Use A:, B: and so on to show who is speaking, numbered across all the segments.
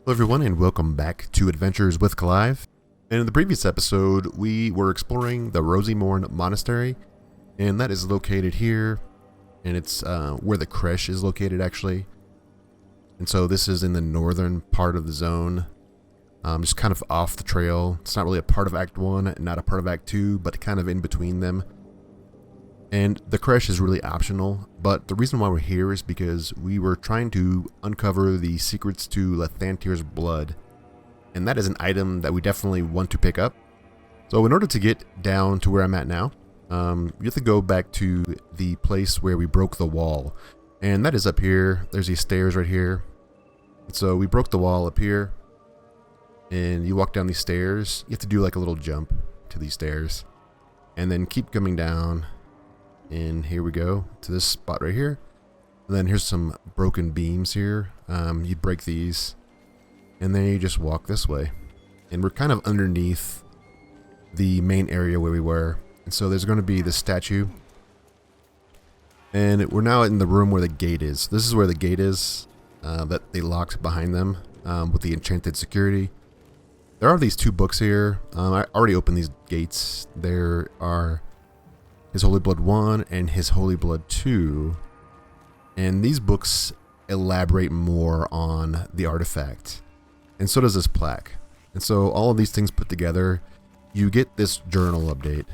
A: Hello everyone and welcome back to Adventures with Clive. And in the previous episode we were exploring the Rosemorn Monastery, and that is located here, and it's where the Creche is located actually. And so this is in the northern part of the zone, just kind of off the trail. It's not really a part of Act 1, not a part of Act 2, but kind of in between them. And the Creche is really optional, but the reason why we're here is because we were trying to uncover the secrets to Lathanter's blood. And that is an item that we definitely want to pick up. So in order to get down to where I'm at now, you have to go back to the place where we broke the wall. And that is up here. There's these stairs right here. And so we broke the wall up here. And you walk down these stairs. You have to do like a little jump to these stairs. And then keep coming down. And here we go to this spot right here. And then here's some broken beams here. You break these, and then you just walk this way. And we're kind of underneath the main area where we were. And so there's going to be this statue. And we're now in the room where the gate is. This is where the gate is that they locked behind them with the enchanted security. There are these two books here. I already opened these gates. There are His Holy Blood 1 and His Holy Blood 2. And these books elaborate more on the artifact. And so does this plaque. And so all of these things put together, you get this journal update.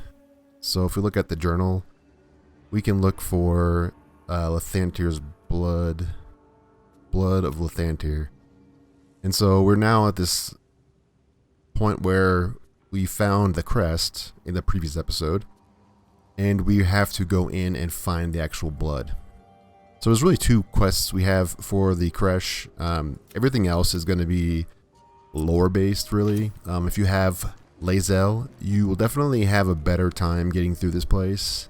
A: So if we look at the journal, we can look for Lathanter's blood. Blood of Lathander. And so we're now at this point where we found the crest in the previous episode. And we have to go in and find the actual blood. So there's really two quests we have for the Creche. Everything else is going to be lore based, really. If you have Lae'zel, you will definitely have a better time getting through this place.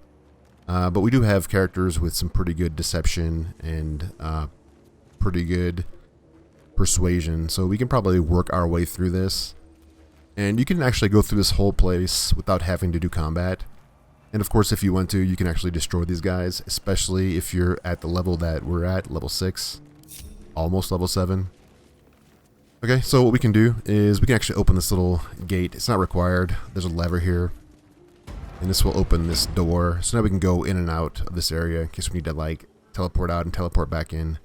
A: But we do have characters with some pretty good deception and pretty good persuasion. So we can probably work our way through this. And you can actually go through this whole place without having to do combat. And of course, if you want to, you can actually destroy these guys, especially if you're at the level that we're at, level 6, almost level 7. Okay, so what we can do is we can actually open this little gate. It's not required. There's a lever here, and this will open this door. So now we can go in and out of this area in case we need to like teleport out and teleport back in.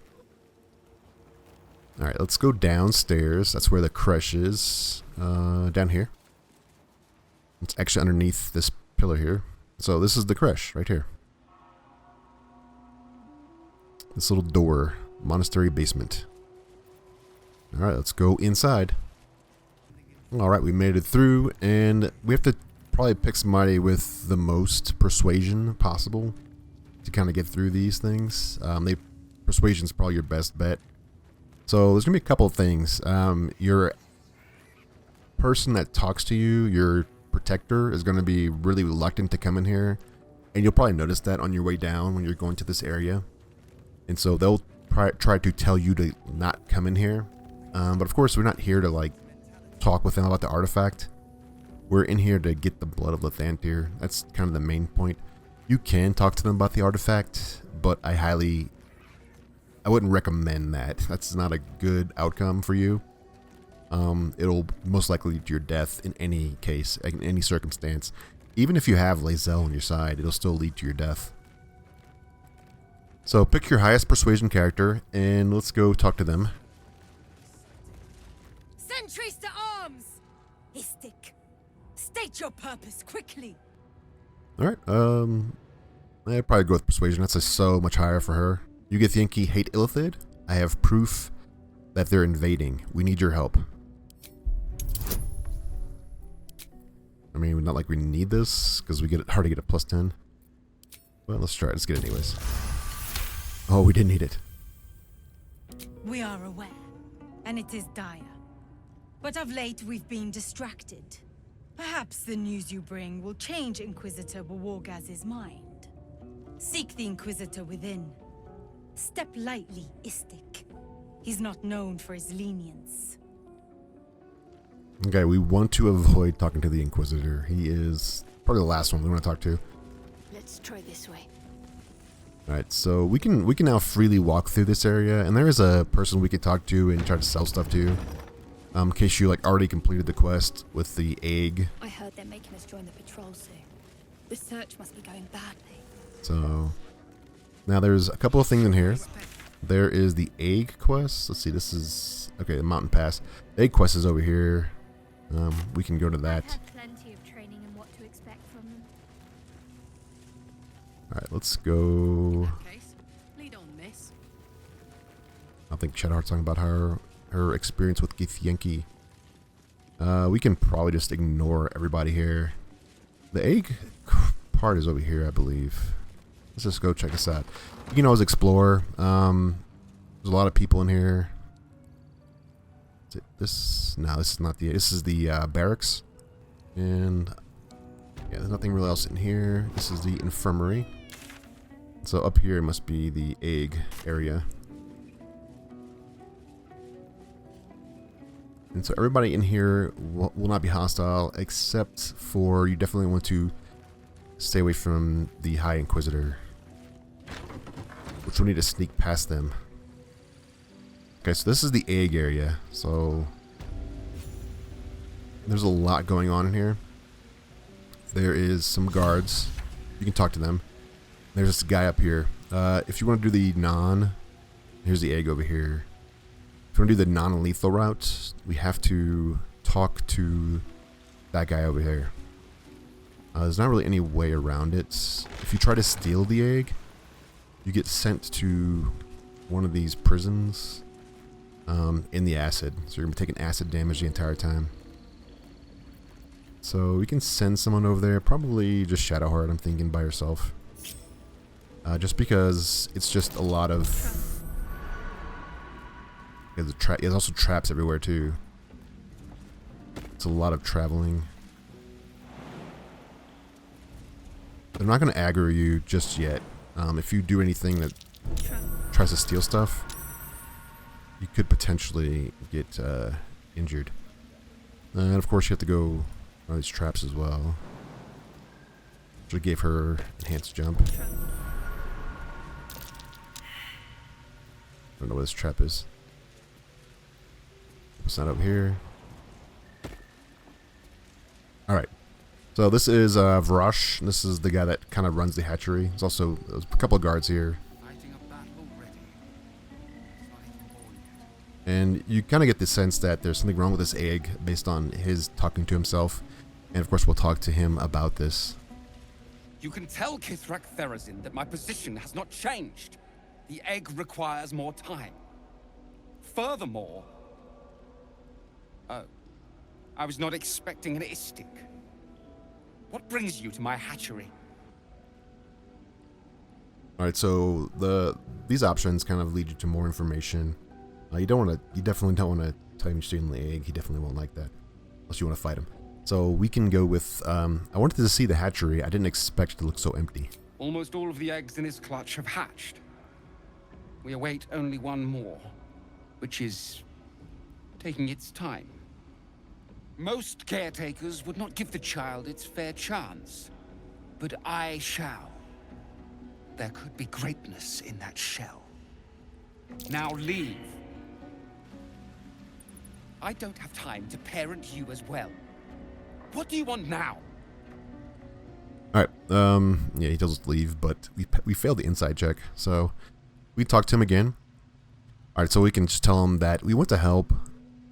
A: All right, let's go downstairs. That's where the Creche is, down here. It's actually underneath this pillar here. So this is the Creche right here. This little door, monastery basement. Alright, let's go inside. Alright, we made it through, and we have to probably pick somebody with the most persuasion possible to kind of get through these things. Persuasion's probably your best bet. So there's going to be a couple of things. Your person that talks to you, your protector, is going to be really reluctant to come in here, and you'll probably notice that on your way down when you're going to this area. And so they'll try to tell you to not come in here, but of course we're not here to like talk with them about the artifact. We're in here to get the blood of Lathanter. That's kind of the main point. You can talk to them about the artifact, but I wouldn't recommend that. That's not a good outcome for you. It'll most likely lead to your death in any case, in any circumstance. Even if you have Lae'zel on your side, it'll still lead to your death. So pick your highest persuasion character, and let's go talk to them.
B: Sentries to arms! Istik, state your purpose quickly.
A: Alright, I'd probably go with persuasion. That's so much higher for her. You Githyanki hate Illithid. I have proof that they're invading. We need your help. I mean, not like we need this, because we get it hard to get a +10. Well, let's try it. Let's get it anyways. Oh, we didn't need it.
B: We are aware, and it is dire. But of late, we've been distracted. Perhaps the news you bring will change Inquisitor Bawogaz's mind. Seek the Inquisitor within. Step lightly, Istik. He's not known for his lenience.
A: Okay, we want to avoid talking to the Inquisitor. He is probably the last one we want to talk to.
C: Let's try this way.
A: Alright, so we can now freely walk through this area, and there is a person we could talk to and try to sell stuff to. In case you like already completed the quest with the egg.
C: I heard they're making us join the patrol soon. The search must be going badly.
A: So now there's a couple of things in here. There is the egg quest. Let's see, this is okay, the mountain pass. The egg quest is over here. We can go to that.
C: I've had plenty of training in what to expect from them.
A: Alright, let's go.
D: Lead on this.
A: I think Shadowheart's talking about her experience with Githyanki. We can probably just ignore everybody here. The egg part is over here, I believe. Let's just go check this out. You can always explore. There's a lot of people in here. Is it this? No, this is not the. This is the barracks. And yeah, there's nothing really else in here. This is the infirmary. So up here must be the egg area. And so everybody in here will not be hostile, except for you definitely want to stay away from the High Inquisitor, which will need to sneak past them. Okay, so this is the egg area. So there's a lot going on in here. There is some guards. You can talk to them. There's this guy up here. If you want to do the here's the egg over here. If you want to do the non-lethal route, we have to talk to that guy over here. There's not really any way around it. If you try to steal the egg, you get sent to one of these prisons in the acid. So you're going to be taking acid damage the entire time. So we can send someone over there. Probably just Shadowheart, I'm thinking, by herself. Just because it's just a lot of... There's also traps everywhere too. It's a lot of traveling. They're not going to aggro you just yet. If you do anything that tries to steal stuff, you could potentially get injured. And of course you have to go on these traps as well. Which gave her enhanced jump. I don't know where this trap is. It's not over here. Alright. So this is Vrash. This is the guy that kind of runs the hatchery. There's also a couple of guards here. And you kind of get the sense that there's something wrong with this egg based on his talking to himself. And of course we'll talk to him about this.
E: You can tell Kithrak Therazin that my position has not changed. The egg requires more time. Furthermore... Oh. I was not expecting an istic. What brings you to my hatchery?
A: Alright, so these options kind of lead you to more information. You definitely don't want to tell him you're stealing the egg. He definitely won't like that. Unless you want to fight him. So we can go with, I wanted to see the hatchery. I didn't expect it to look so empty.
E: Almost all of the eggs in his clutch have hatched. We await only one more, which is taking its time. Most caretakers would not give the child its fair chance, but I shall. There could be greatness in that shell. Now leave. I don't have time to parent you as well. What do you want now?
A: Alright, yeah, he tells us to leave, but we failed the inside check, so we talk to him again. Alright, so we can just tell him that we want to help.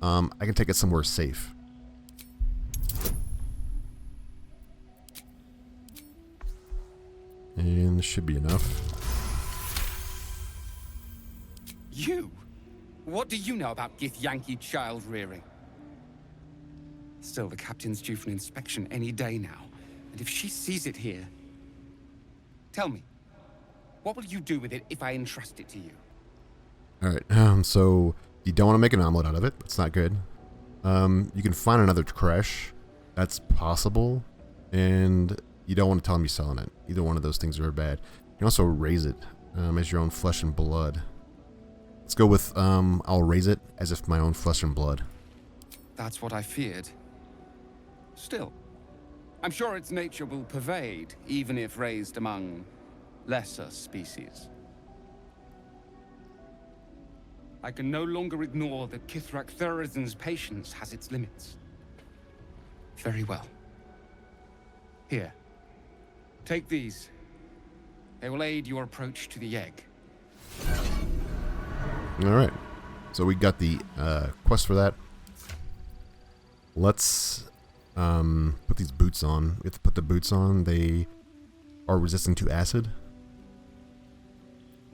A: I can take it somewhere safe. And this should be enough.
E: You? What do you know about Githyanki child rearing? Still, the captain's due for an inspection any day now. And if she sees it here... Tell me, what will you do with it if I entrust it to you?
A: Alright, so you don't want to make an omelet out of it. That's not good. You can find another Creche. That's possible. And you don't want to tell him you're selling it. Either one of those things are bad. You can also raise it as your own flesh and blood. Let's go with, I'll raise it as if my own flesh and blood.
E: That's what I feared. Still, I'm sure its nature will pervade, even if raised among lesser species. I can no longer ignore that Kithrak Thurizen's patience has its limits. Very well. Here. Take these. They will aid your approach to the egg.
A: Alright. So we got the quest for that. Let's put these boots on. We have to put the boots on. They are resistant to acid.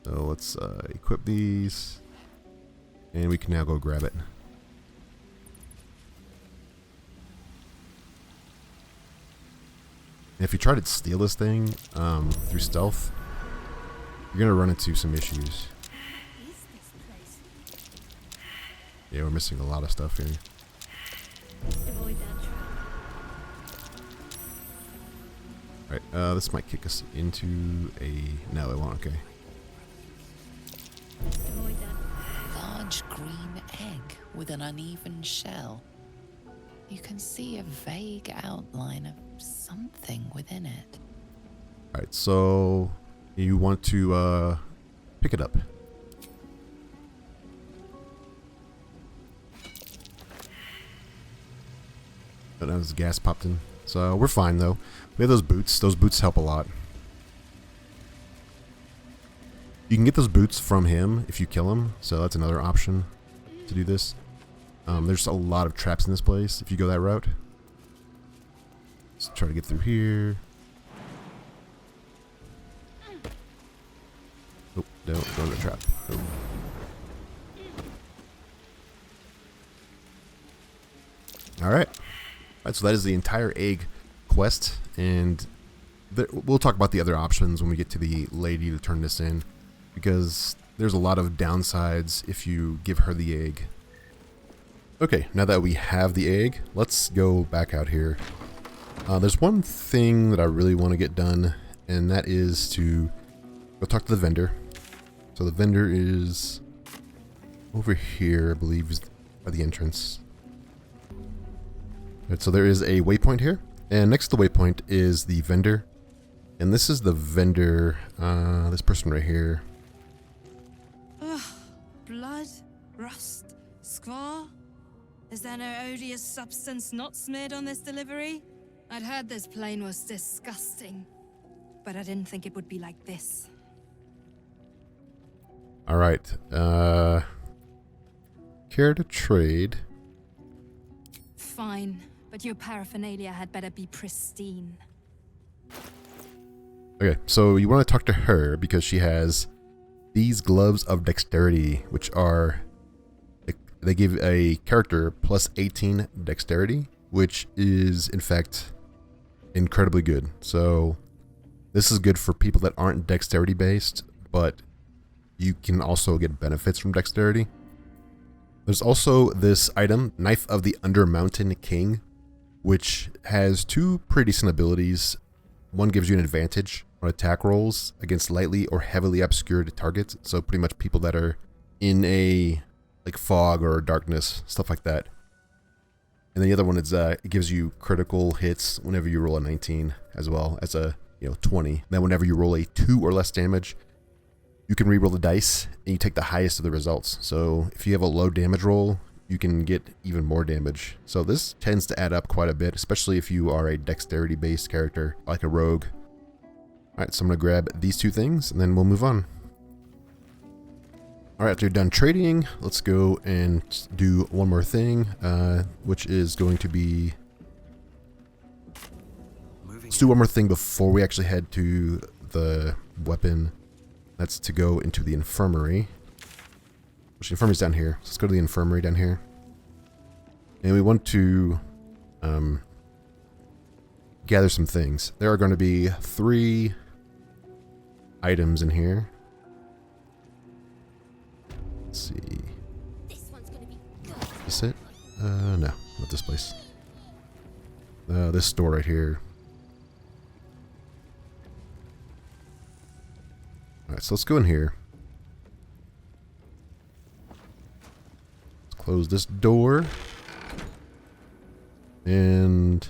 A: So let's equip these. And we can now go grab it. And if you try to steal this thing through stealth, you're going to run into some issues. Yeah, we're missing a lot of stuff here.
C: Avoid that trap.
A: Alright, this might kick us into a... No, it won't, okay.
C: Avoid that.
D: Large green egg with an uneven shell. You can see a vague outline of something within it.
A: Alright, so you want to pick it up. But now the gas popped in. So we're fine though. We have those boots. Those boots help a lot. You can get those boots from him if you kill him. So that's another option to do this. There's a lot of traps in this place if you go that route. Let's try to get through here. Oh, don't go in the trap. Oh. Alright. So that is the entire egg quest, and we'll talk about the other options when we get to the lady to turn this in, because there's a lot of downsides if you give her the egg. Okay, now that we have the egg, let's go back out here. There's one thing that I really want to get done, and that is to go talk to the vendor. So the vendor is over here, I believe, is by the entrance. Right, so there is a waypoint here, and next to the waypoint is the vendor, and this is the vendor, this person right here.
F: Ugh, blood, rust, squar. Is there no odious substance not smeared on this delivery? I'd heard this plane was disgusting, but I didn't think it would be like this.
A: Alright, care to trade?
F: Fine, but your paraphernalia had better be pristine.
A: Okay, so you want to talk to her because she has these gloves of dexterity, which are, they give a character plus 18 dexterity, which is in fact incredibly good. So this is good for people that aren't dexterity based, but you can also get benefits from dexterity. There's also this item, Knife of the Undermountain King, which has two pretty decent abilities. One gives you an advantage on attack rolls against lightly or heavily obscured targets, so pretty much people that are in a like fog or darkness, stuff like that. And then the other one is it gives you critical hits whenever you roll a 19, as well as a 20. Then whenever you roll a 2 or less damage, you can re-roll the dice and you take the highest of the results. So if you have a low damage roll, you can get even more damage. So this tends to add up quite a bit, especially if you are a dexterity based character like a rogue. Alright, so I'm going to grab these two things and then we'll move on. Alright, after you're done trading, let's go and do one more thing, which is going to be... Let's do one more thing before we actually head to the weapon. That's to go into the infirmary. Which the infirmary's down here. So let's go to the infirmary down here. And we want to gather some things. There are going to be 3 items in here. Let's see.
C: This one's gonna be good.
A: Is this it? No, not this place. This store right here. Alright, so let's go in here. Let's close this door. And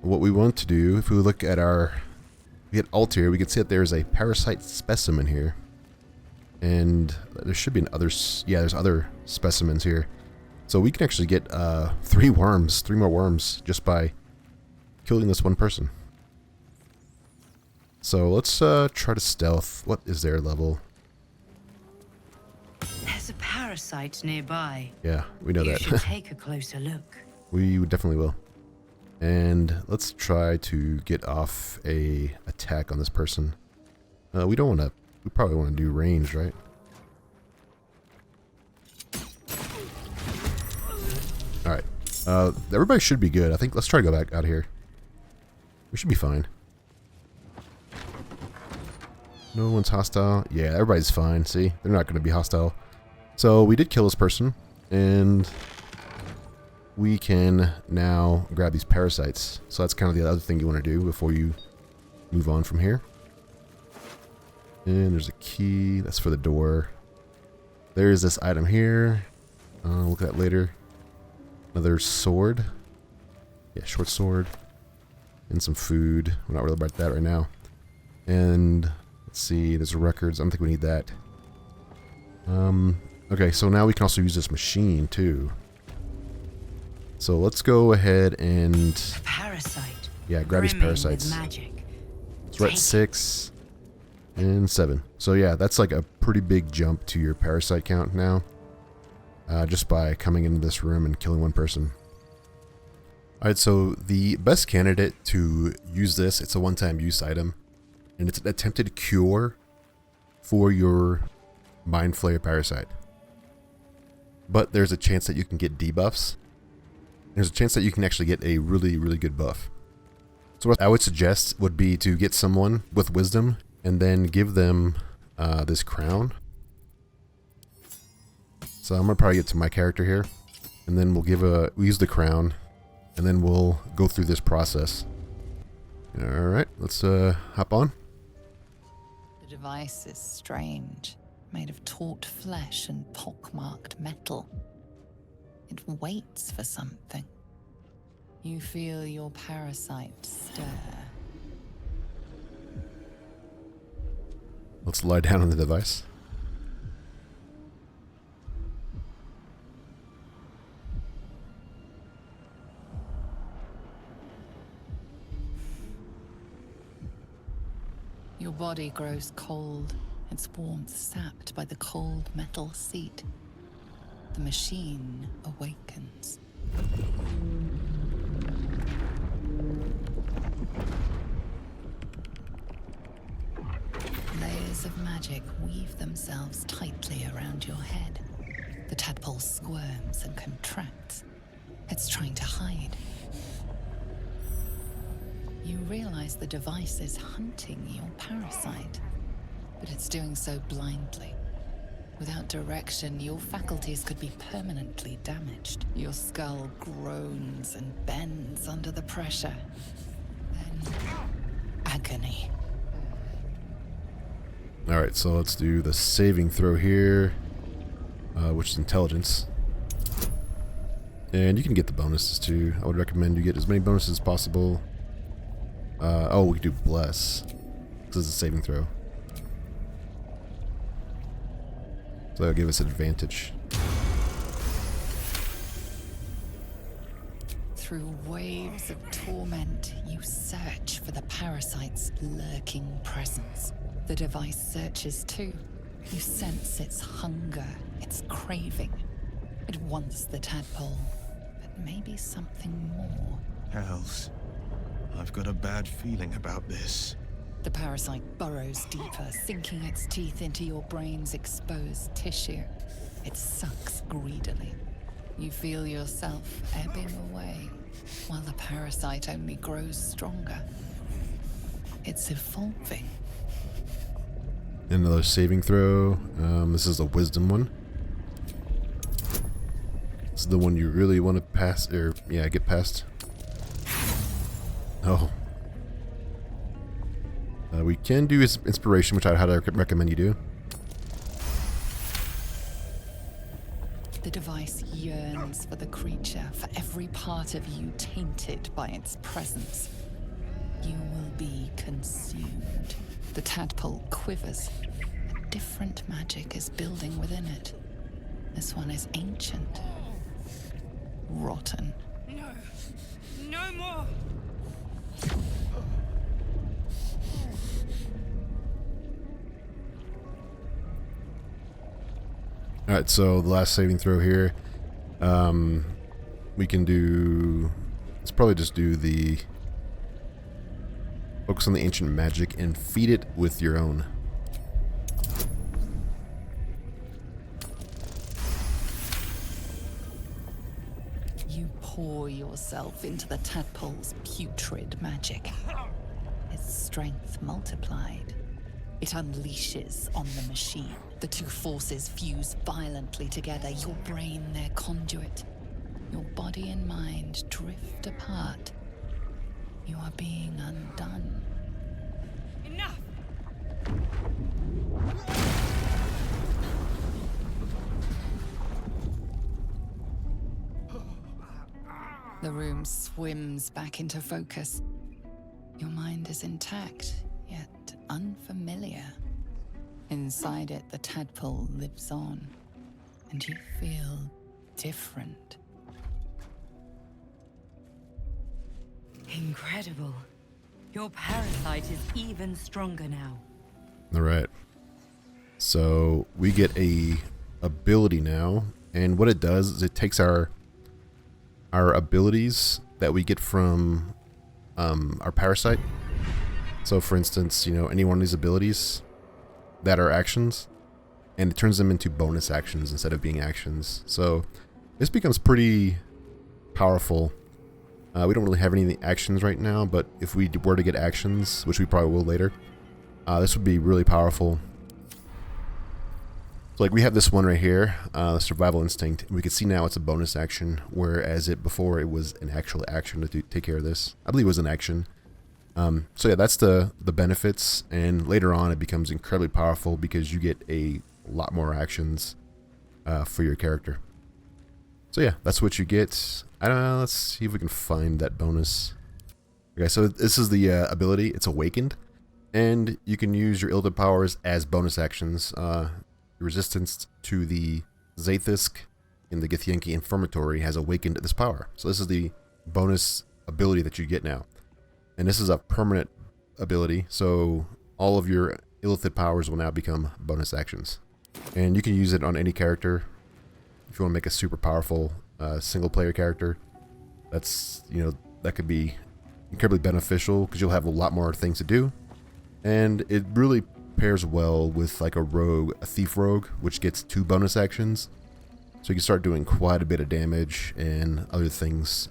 A: what we want to do, if we look at our... We hit Alt here, we can see that there's a parasite specimen here. And there should be there's other specimens here. So we can actually get 3 more worms just by killing this one person. So let's try to stealth. What is their level?
G: There's a parasite nearby.
A: Yeah, we know
G: You
A: that.
G: should take a closer look.
A: We definitely will. And let's try to get off a attack on this person. We probably want to do range, right? Alright. Everybody should be good. I think let's try to go back out here. We should be fine. No one's hostile. Yeah, everybody's fine. See? They're not going to be hostile. So we did kill this person. And we can now grab these parasites. So that's kind of the other thing you want to do before you move on from here. And there's a key. That's for the door. There's this item here. Look at that later. Another sword. Yeah, short sword. And some food. We're not really about that right now. And let's see. There's records. I don't think we need that. Okay, so now we can also use this machine too. So let's go ahead and
G: Parasite.
A: yeah, grab these
G: Brimming with
A: parasites.
G: magic.
A: So we're at 6 and 7. So yeah, that's like a pretty big jump to your parasite count now. Just by coming into this room and killing one person. Alright, so the best candidate to use this, it's a one-time use item. And it's an attempted cure for your Mind Flayer parasite. But there's a chance that you can get debuffs. There's a chance that you can actually get a really, really good buff. So what I would suggest would be to get someone with wisdom and then give them this crown. So I'm going to probably get to my character here. And then we'll use the crown. And then we'll go through this process. Alright, let's hop on.
D: The device is strange, made of taut flesh and pockmarked metal. It waits for something. You feel your parasite stir.
A: Let's lie down on the device.
D: Your body grows cold, its warmth sapped by the cold metal seat. The machine awakens. Layers of magic weave themselves tightly around your head. The tadpole squirms and contracts. It's trying to hide. You realize the device is hunting your parasite, but it's doing so blindly. Without direction, your faculties could be permanently damaged. Your skull groans and bends under the pressure. Then, agony.
A: Alright, so let's do the saving throw here, which is intelligence. And you can get the bonuses too. I would recommend you get as many bonuses as possible. Oh, we can do bless. This is a saving throw. So that'll give us an advantage.
D: Through waves of torment, you search for the parasite's lurking presence. The device searches too. You sense its hunger, its craving. It wants the tadpole, but maybe something more.
H: Hells. I've got a bad feeling about this.
D: The parasite burrows deeper, sinking its teeth into your brain's exposed tissue. It sucks greedily. You feel yourself ebbing away, while the parasite only grows stronger. It's evolving.
A: Another saving throw. This is a wisdom one. This is the one you really want to pass, or yeah, get past. Oh. We can do inspiration, which I'd highly recommend you do.
D: The device yearns for the creature, for every part of you tainted by its presence. You will be consumed. The tadpole quivers. A different magic is building within it. This one is ancient, rotten.
F: No. No more.
A: Alright, so the last saving throw here. We can do... Let's probably just do the... Focus on the ancient magic and feed it with your own.
D: You pour yourself into the tadpole's putrid magic. Its strength multiplied. It unleashes on the machine. The two forces fuse violently together, your brain their conduit. Your body and mind drift apart. You are being undone.
F: Enough!
D: The room swims back into focus. Your mind is intact, yet unfamiliar. Inside it, the tadpole lives on, and you feel different.
G: Incredible. Your parasite is even stronger now.
A: Alright. So we get a ability now, and what it does is it takes our abilities that we get from our parasite. So for instance, any one of these abilities that are actions, and it turns them into bonus actions instead of being actions. So this becomes pretty powerful. We don't really have any actions right now, but if we were to get actions, which we probably will later, this would be really powerful. So like we have this one right here, the survival instinct. We can see now it's a bonus action, whereas before it was an actual action to take care of this. I believe it was an action. So yeah, that's the benefits, and later on it becomes incredibly powerful because you get a lot more actions for your character. So yeah, that's what you get. I don't know, let's see if we can find that bonus. Okay, so this is the ability. It's Awakened, and you can use your Illidan powers as bonus actions. Resistance to the Zaith'isk in the Githyanki Infirmary has awakened this power. So this is the bonus ability that you get now. And this is a permanent ability, so all of your Illithid powers will now become bonus actions. And you can use it on any character. If you want to make a super powerful single player character, that's, that could be incredibly beneficial because you'll have a lot more things to do. And it really pairs well with like a thief rogue, which gets 2 bonus actions. So you can start doing quite a bit of damage and other things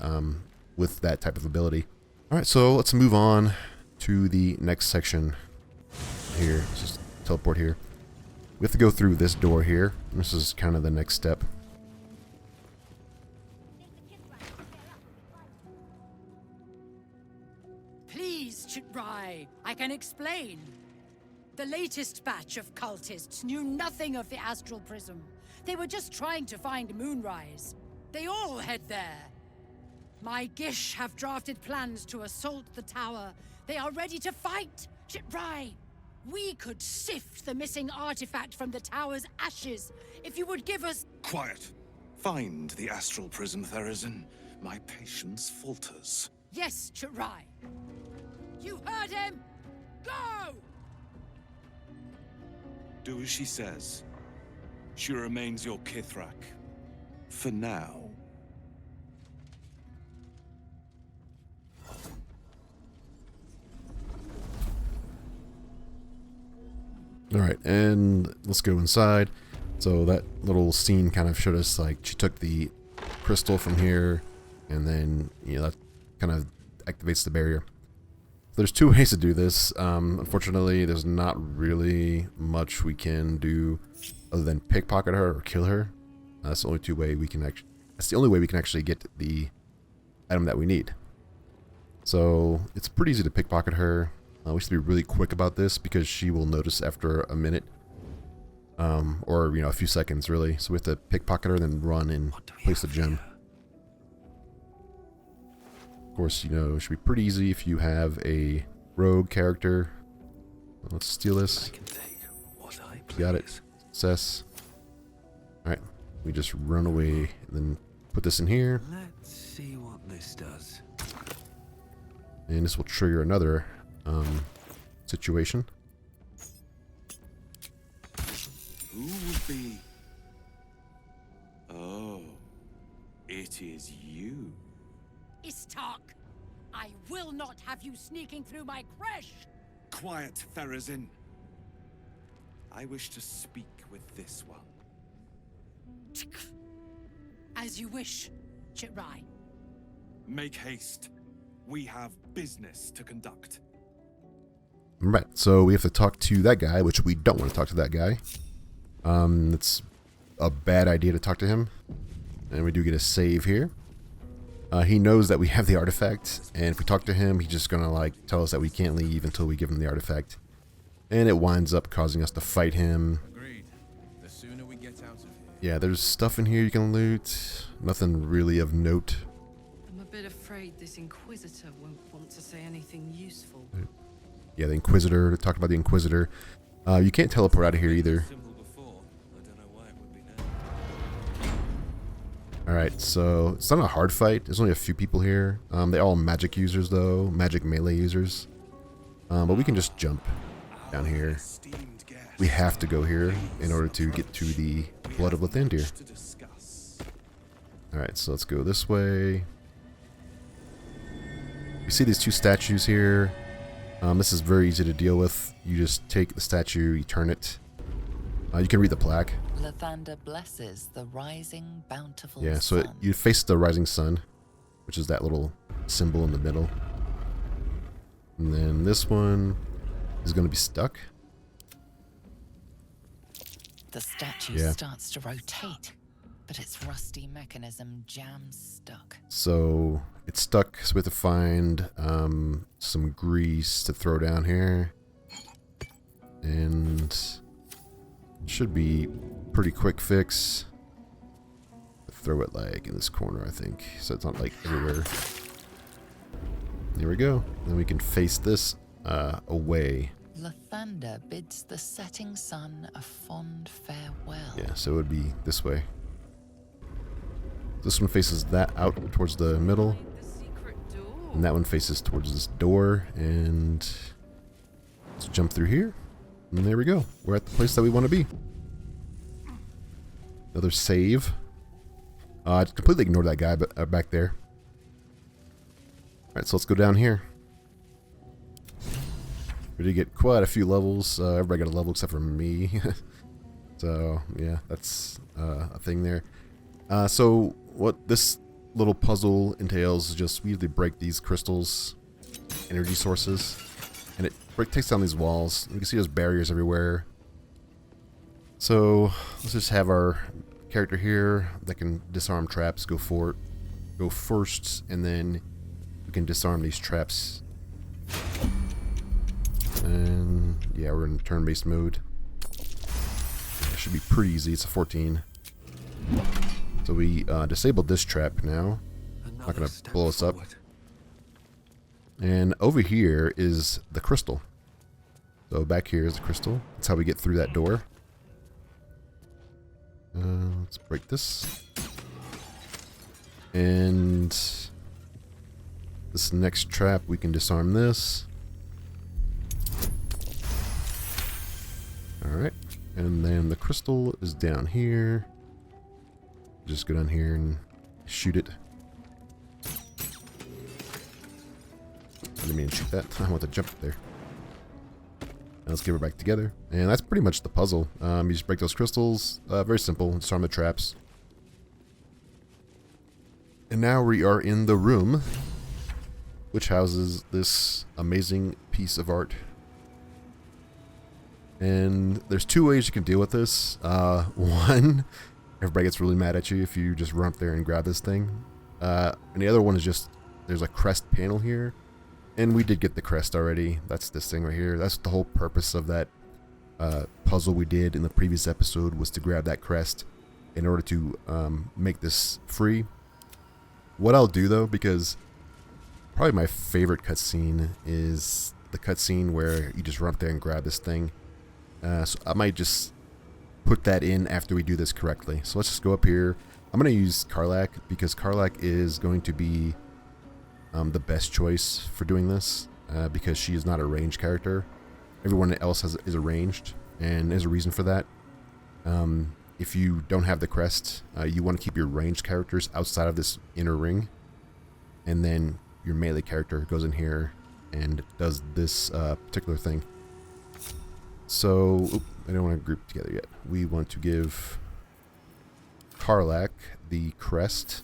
A: with that type of ability. Alright, so let's move on to the next section here. Let's just teleport here. We have to go through this door here. This is kind of the next step.
I: Please, Chitrai, I can explain. The latest batch of cultists knew nothing of the astral prism. They were just trying to find Moonrise. They all head there. My Gish have drafted plans to assault the tower. They are ready to fight, Chitrai. We could sift the missing artifact from the tower's ashes if you would give us...
H: Quiet. Find the astral prism, Therazin. My patience falters.
I: Yes, Chitrai. You heard him! Go!
H: Do as she says. She remains your Kithrak. For now.
A: Alright, and let's go inside. So that little scene kind of showed us like she took the crystal from here, and then, that kind of activates the barrier. There's 2 ways to do this. Unfortunately, there's not really much we can do other than pickpocket her or kill her. That's the only way we can actually get the item that we need. So it's pretty easy to pickpocket her. We should be really quick about this because she will notice after a minute, or a few seconds really. So we have to pickpocket her, then run and place the gem. Of course, it should be pretty easy if you have a rogue character. Let's steal this.
J: I can take what I
A: Got it. Success. Alright. We just run away and then put this in here.
J: Let's see what this does.
A: And this will trigger another situation.
H: Who would be? Oh, it is you.
I: Istark! I will not have you sneaking through my creche!
H: Quiet, Therazin. I wish to speak with this one.
I: As you wish, Chitrai.
H: Make haste. We have business to conduct.
A: Right, so we have to talk to that guy, which we don't want to talk to that guy. It's a bad idea to talk to him. And we do get a save here. He knows that we have the artifact, and if we talk to him, he's just gonna like tell us that we can't leave until we give him the artifact. And it winds up causing us to fight him.
J: Agreed. The sooner we get out of here.
A: Yeah, there's stuff in here you can loot. Nothing really of note.
K: I'm a bit afraid this Inquisitor won't want to say anything useful.
A: Yeah, the Inquisitor. Talked about the Inquisitor. You can't teleport out of here either. Alright, so it's not a hard fight. There's only a few people here. They're all magic users though. Magic melee users. But we can just jump down here. We have to go here in order to get to the Blood of Lathander. Alright, so let's go this way. You see these two statues here. This is very easy to deal with. You just take the statue, you turn it. You can read the plaque.
D: Lathander blesses the rising bountiful
A: Yeah, so
D: sun.
A: you face the rising sun, which is that little symbol in the middle. And then this one is going to be stuck.
D: The statue
A: Yeah.
D: starts to rotate, but its rusty mechanism jams stuck.
A: So it's stuck, so we have to find some grease to throw down here. And should be pretty quick fix. Throw it like in this corner, I think, so it's not like everywhere. There we go. Then we can face this away.
D: Lathander bids the setting sun a fond farewell.
A: Yeah, so it would be this way. This one faces that out towards the middle, and that one faces towards this door. And let's jump through here. And there we go. We're at the place that we want to be. Another save. I completely ignored that guy back there. Alright, so let's go down here. We did get quite a few levels. Everybody got a level except for me. So, yeah, that's a thing there. So, what this little puzzle entails is just we have to break these crystals, energy sources. And it takes down these walls. You can see there's barriers everywhere. So let's just have our character here that can disarm traps go first, and then we can disarm these traps. And yeah, we're in turn-based mode. It should be pretty easy. It's a 14. So we disabled this trap now. Not gonna blow us up. And over here is the crystal. So back here is the crystal. That's how we get through that door. Let's break this. And this next trap, we can disarm this. Alright. And then the crystal is down here. Just go down here and shoot it. I didn't mean to shoot that. I want to jump there. Now let's get her back together. And that's pretty much the puzzle. You just break those crystals. Very simple. Disarm the traps. And now we are in the room, which houses this amazing piece of art. And there's two ways you can deal with this. One, everybody gets really mad at you if you just run up there and grab this thing. And the other one is just, there's a crest panel here. And we did get the crest already. That's this thing right here. That's the whole purpose of that puzzle we did in the previous episode, was to grab that crest in order to make this free. What I'll do though, because probably my favorite cutscene is the cutscene where you just run up there and grab this thing. So I might just put that in after we do this correctly. So let's just go up here. I'm going to use Karlach because Karlach is going to be the best choice for doing this because she is not a ranged character. Everyone else is a ranged, and there's a reason for that. If you don't have the crest, you want to keep your ranged characters outside of this inner ring, and then your melee character goes in here and does this particular thing. So, I don't want to group together yet. We want to give Karlach the crest.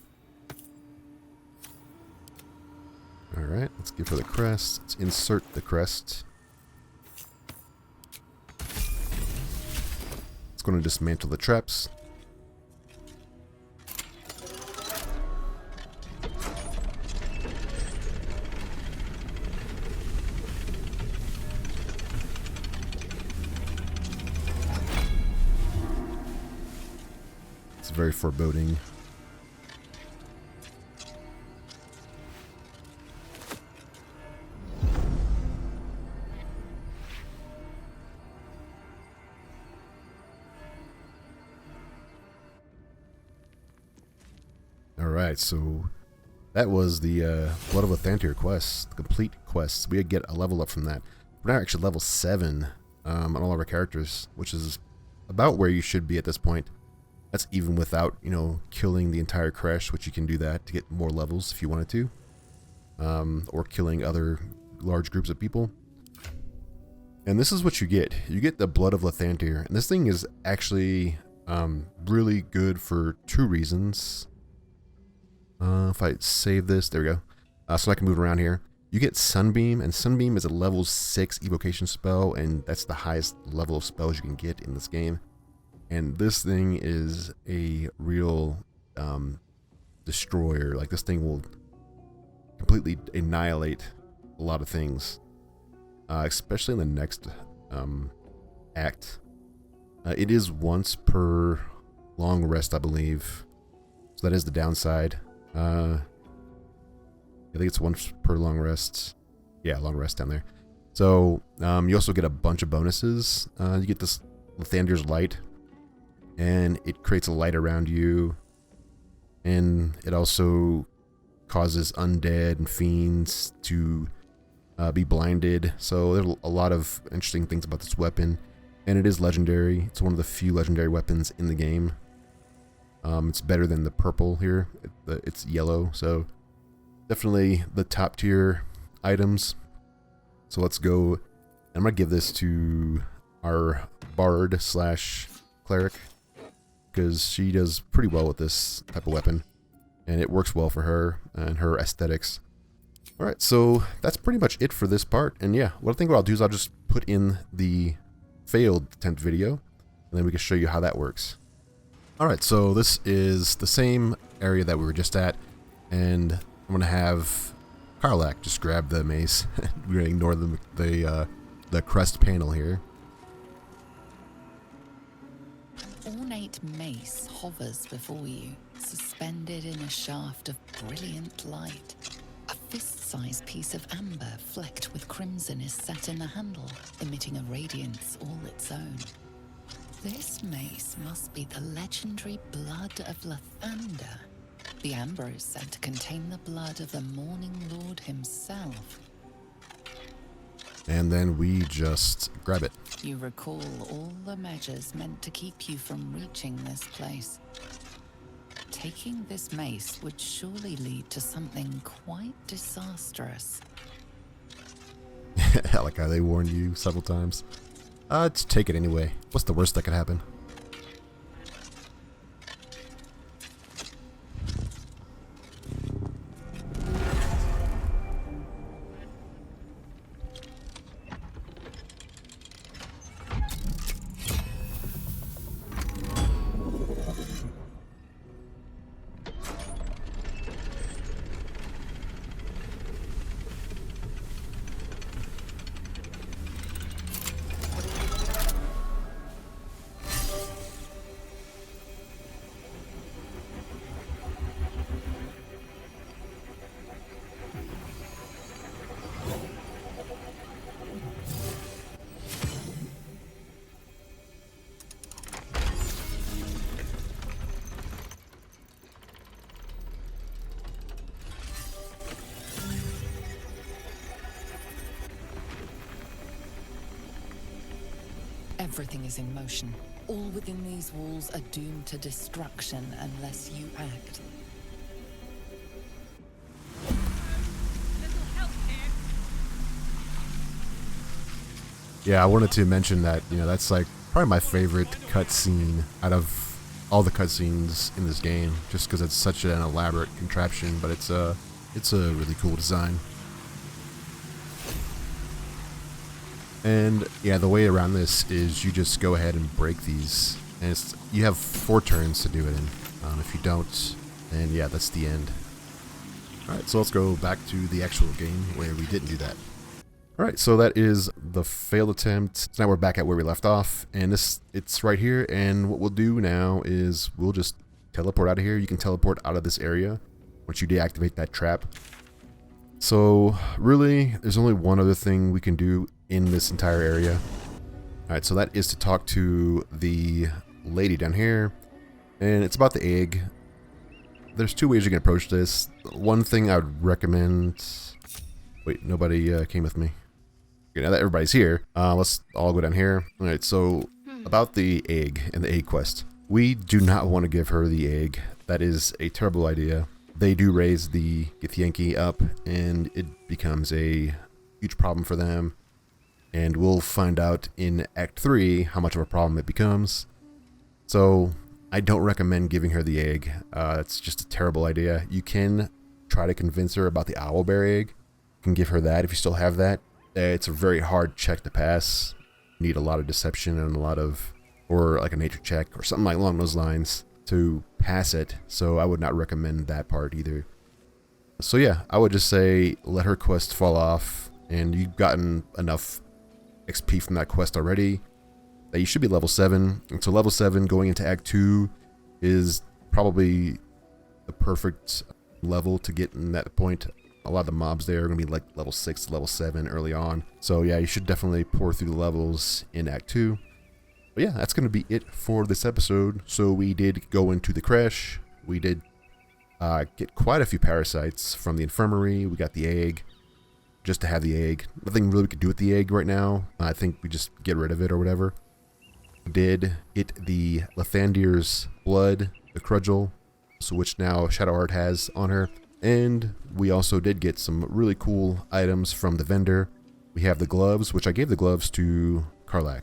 A: Alright, let's give her the crest. Let's insert the crest. It's going to dismantle the traps. It's very foreboding. Alright, so that was the Blood of Lathander quest, the complete quests. We get a level up from that. We're now actually level 7 on all of our characters, which is about where you should be at this point. That's even without, you know, killing the entire Creche, which you can do that to get more levels if you wanted to. Or killing other large groups of people. And this is what you get. You get the Blood of Lathander. And this thing is actually really good for 2 reasons. If I save this, there we go. So I can move around here. You get Sunbeam, and Sunbeam is a level 6 evocation spell, and that's the highest level of spells you can get in this game. And this thing is a real destroyer. Like, this thing will completely annihilate a lot of things, especially in the next act. It is once per long rest, I believe. So that is the downside. I think it's once per long rest. Yeah, long rest down there. So you also get a bunch of bonuses. You get this Lathander's Light, and it creates a light around you, and it also causes undead and fiends to be blinded. So there's a lot of interesting things about this weapon, and it is legendary. It's one of the few legendary weapons in the game. It's better than the purple here. It's yellow, so definitely the top tier items. So let's go. I'm gonna give this to our bard / cleric because she does pretty well with this type of weapon, and it works well for her and her aesthetics. All right, so that's pretty much it for this part. And yeah, what I think what I'll do is I'll just put in the failed attempt video, and then we can show you how that works. Alright, so this is the same area that we were just at, and I'm going to have Karlach just grab the mace. We're going to ignore the crest panel here.
D: An ornate mace hovers before you, suspended in a shaft of brilliant light. A fist-sized piece of amber flecked with crimson is set in the handle, emitting a radiance all its own. This mace must be the legendary Blood of Lathander. The amber is said to contain the blood of the Morning Lord himself.
A: And then we just grab it.
D: You recall all the measures meant to keep you from reaching this place. Taking this mace would surely lead to something quite disastrous.
A: Like how they warned you several times. Let's take it anyway. What's the worst that could happen?
D: Everything is in motion. All within these walls are doomed to destruction unless you act.
A: Yeah, I wanted to mention that, you know, that's like probably my favorite cutscene out of all the cutscenes in this game, just because it's such an elaborate contraption, but it's a really cool design. And yeah, the way around this is you just go ahead and break these, and you have 4 turns to do it in. If you don't, then yeah, that's the end. Alright, so let's go back to the actual game where we didn't do that. Alright, so that is the failed attempt. So now we're back at where we left off, and it's right here, and what we'll do now is we'll just teleport out of here. You can teleport out of this area once you deactivate that trap. So really, there's only one other thing we can do in this entire area. Alright, so that is to talk to the lady down here, and it's about the egg. There's 2 ways you can approach this. One thing I would recommend... Wait, nobody came with me. Okay, now that everybody's here, let's all go down here. Alright, so about the egg and the egg quest. We do not want to give her the egg. That is a terrible idea. They do raise the Githyanki up, and it becomes a huge problem for them. And we'll find out in Act 3 how much of a problem it becomes. So I don't recommend giving her the egg. It's just a terrible idea. You can try to convince her about the owlbear egg. You can give her that if you still have that. It's a very hard check to pass. You need a lot of deception and or like a nature check or something like along those lines to pass it. So I would not recommend that part either. So yeah, I would just say let her quest fall off, and you've gotten enough XP from that quest already that you should be level 7. And so level 7 going into Act 2 is probably the perfect level to get in that point. A lot of the mobs there are going to be like level 6 to level 7 early on. So yeah, you should definitely pour through the levels in Act 2. But yeah, that's going to be it for this episode. So we did go into the Creche. We did get quite a few parasites from the Infirmary. We got the egg. Just to have the egg. Nothing really we could do with the egg right now. I think we just get rid of it or whatever. We did get the Lathander's blood, the Crudgel, so which now Shadowheart has on her. And we also did get some really cool items from the vendor. We have the gloves, which I gave the gloves to Karlach.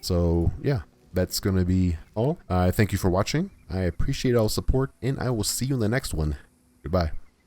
A: So yeah, that's going to be all. Thank you for watching. I appreciate all the support, and I will see you in the next one. Goodbye.